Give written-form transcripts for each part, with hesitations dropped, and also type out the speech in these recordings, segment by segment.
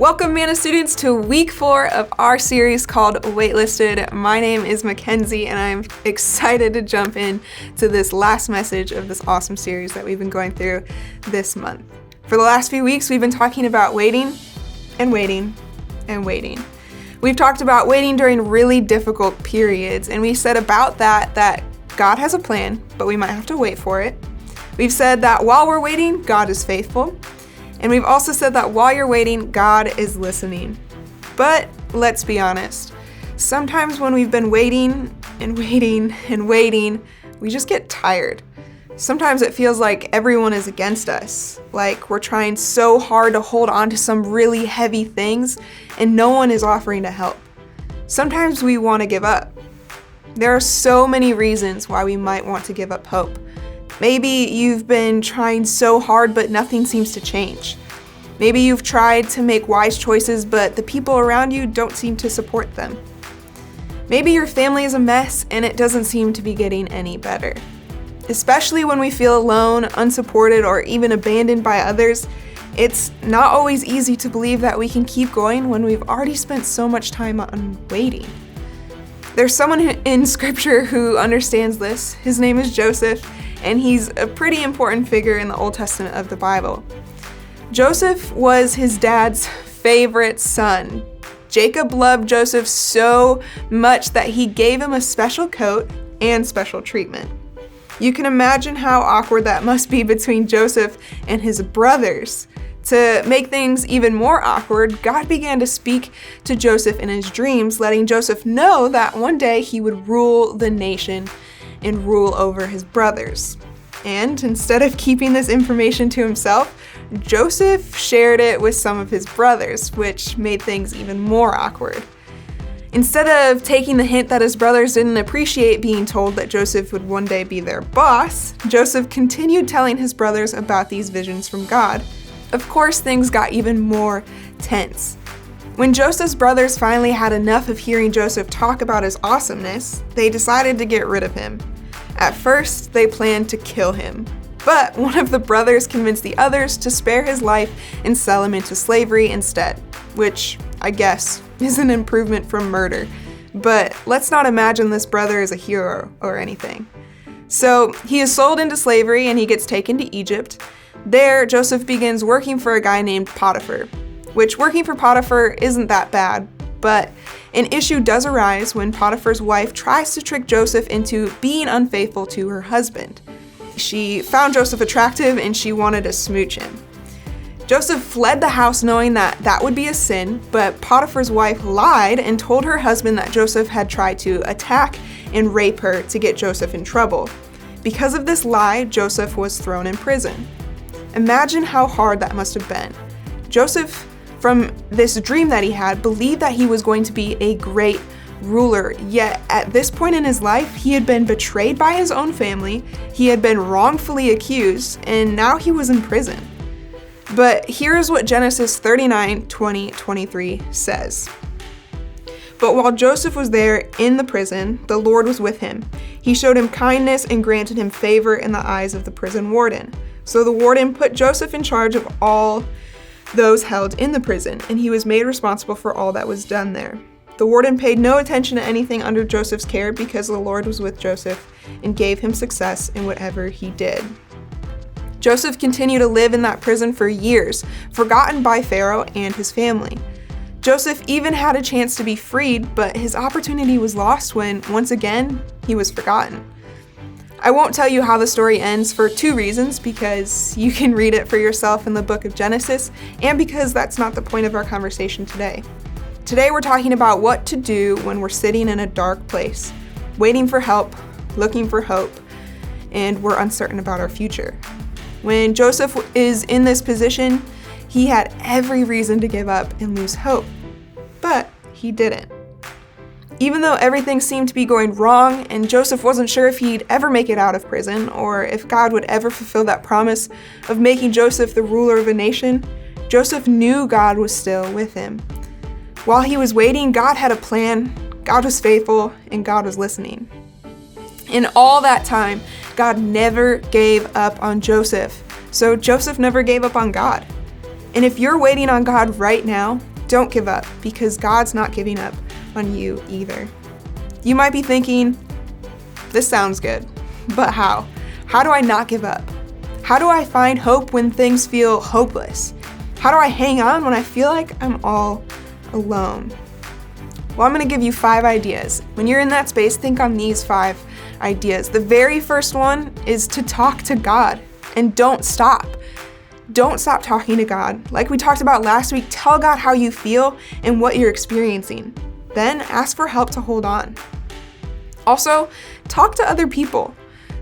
Welcome, Manna students, to week 4 of our series called Waitlisted. My name is Mackenzie, and I'm excited to jump in to this last message of this awesome series that we've been going through this month. For the last few weeks, we've been talking about waiting and waiting and waiting. We've talked about waiting during really difficult periods, and we said about that God has a plan, but we might have to wait for it. We've said that while we're waiting, God is faithful. And we've also said that while you're waiting, God is listening. But let's be honest, sometimes when we've been waiting and waiting and waiting, we just get tired. Sometimes it feels like everyone is against us, like we're trying so hard to hold on to some really heavy things and no one is offering to help. Sometimes we want to give up. There are so many reasons why we might want to give up hope. Maybe you've been trying so hard, but nothing seems to change. Maybe you've tried to make wise choices, but the people around you don't seem to support them. Maybe your family is a mess and it doesn't seem to be getting any better. Especially when we feel alone, unsupported, or even abandoned by others, it's not always easy to believe that we can keep going when we've already spent so much time on waiting. There's someone in Scripture who understands this. His name is Joseph, and he's a pretty important figure in the Old Testament of the Bible. Joseph was his dad's favorite son. Jacob loved Joseph so much that he gave him a special coat and special treatment. You can imagine how awkward that must be between Joseph and his brothers. To make things even more awkward, God began to speak to Joseph in his dreams, letting Joseph know that one day he would rule the nation and rule over his brothers. And instead of keeping this information to himself, Joseph shared it with some of his brothers, which made things even more awkward. Instead of taking the hint that his brothers didn't appreciate being told that Joseph would one day be their boss, Joseph continued telling his brothers about these visions from God. Of course, things got even more tense. When Joseph's brothers finally had enough of hearing Joseph talk about his awesomeness, they decided to get rid of him. At first, they planned to kill him, but one of the brothers convinced the others to spare his life and sell him into slavery instead, which I guess is an improvement from murder. But let's not imagine this brother is a hero or anything. So he is sold into slavery and he gets taken to Egypt. There, Joseph begins working for a guy named Potiphar, which working for Potiphar isn't that bad, but an issue does arise when Potiphar's wife tries to trick Joseph into being unfaithful to her husband. She found Joseph attractive and she wanted to smooch him. Joseph fled the house knowing that would be a sin, but Potiphar's wife lied and told her husband that Joseph had tried to attack and rape her to get Joseph in trouble. Because of this lie, Joseph was thrown in prison. Imagine how hard that must have been. Joseph, from this dream that he had, believed that he was going to be a great ruler, yet at this point in his life, he had been betrayed by his own family, he had been wrongfully accused, and now he was in prison. But here's what Genesis 39:20-23 says. But while Joseph was there in the prison, the Lord was with him. He showed him kindness and granted him favor in the eyes of the prison warden. So the warden put Joseph in charge of all those held in the prison, and he was made responsible for all that was done there. The warden paid no attention to anything under Joseph's care because the Lord was with Joseph and gave him success in whatever he did. Joseph continued to live in that prison for years, forgotten by Pharaoh and his family. Joseph even had a chance to be freed, but his opportunity was lost when, once again, he was forgotten. I won't tell you how the story ends for 2 reasons, because you can read it for yourself in the book of Genesis, and because that's not the point of our conversation today. Today we're talking about what to do when we're sitting in a dark place, waiting for help, looking for hope, and we're uncertain about our future. When Joseph is in this position, he had every reason to give up and lose hope, but he didn't. Even though everything seemed to be going wrong and Joseph wasn't sure if he'd ever make it out of prison or if God would ever fulfill that promise of making Joseph the ruler of a nation, Joseph knew God was still with him. While he was waiting, God had a plan, God was faithful, and God was listening. In all that time, God never gave up on Joseph, so Joseph never gave up on God. And if you're waiting on God right now, don't give up, because God's not giving up on you either. You might be thinking, this sounds good, but how? How do I not give up? How do I find hope when things feel hopeless? How do I hang on when I feel like I'm all alone? Well, I'm going to give you 5 ideas. When you're in that space, think on these 5 ideas. The very first one is to talk to God, and don't stop. Don't stop talking to God. Like we talked about last week, tell God how you feel and what you're experiencing. Then ask for help to hold on. Also, talk to other people.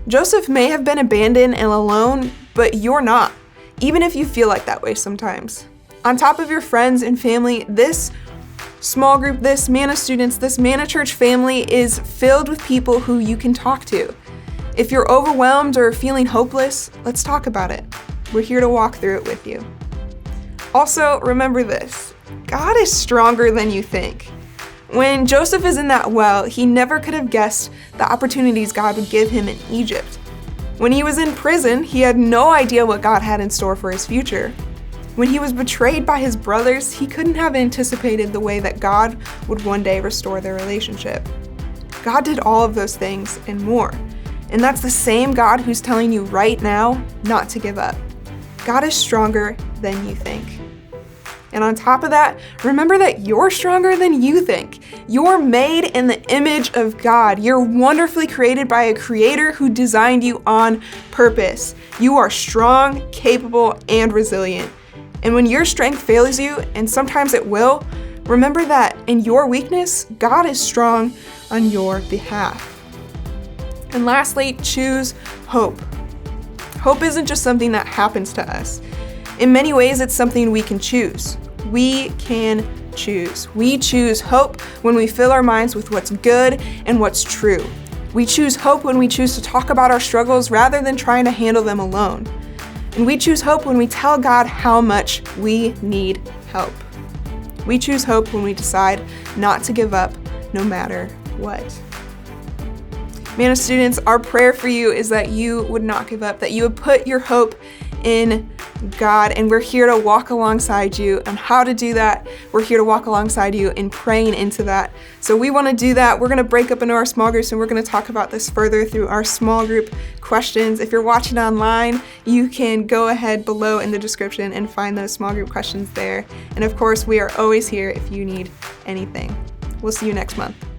Joseph may have been abandoned and alone, but you're not, even if you feel like that way sometimes. On top of your friends and family, this small group, this Manna students, this Manna Church family is filled with people who you can talk to. If you're overwhelmed or feeling hopeless, let's talk about it. We're here to walk through it with you. Also, remember this: God is stronger than you think. When Joseph is in that well, he never could have guessed the opportunities God would give him in Egypt. When he was in prison, he had no idea what God had in store for his future. When he was betrayed by his brothers, he couldn't have anticipated the way that God would one day restore their relationship. God did all of those things and more. And that's the same God who's telling you right now not to give up. God is stronger than you think. And on top of that, remember that you're stronger than you think. You're made in the image of God. You're wonderfully created by a creator who designed you on purpose. You are strong, capable, and resilient. And when your strength fails you, and sometimes it will, remember that in your weakness, God is strong on your behalf. And lastly, choose hope. Hope isn't just something that happens to us. In many ways, it's something we can choose. We can choose. We choose hope when we fill our minds with what's good and what's true. We choose hope when we choose to talk about our struggles rather than trying to handle them alone. And we choose hope when we tell God how much we need help. We choose hope when we decide not to give up no matter what. Manna students, our prayer for you is that you would not give up, that you would put your hope in God, and we're here to walk alongside you. And how to do that, we're here to walk alongside you in praying into that. So we want to do that. We're going to break up into our small groups, and we're going to talk about this further through our small group questions. If you're watching online, you can go ahead below in the description and find those small group questions there. And of course, we are always here if you need anything. We'll see you next month.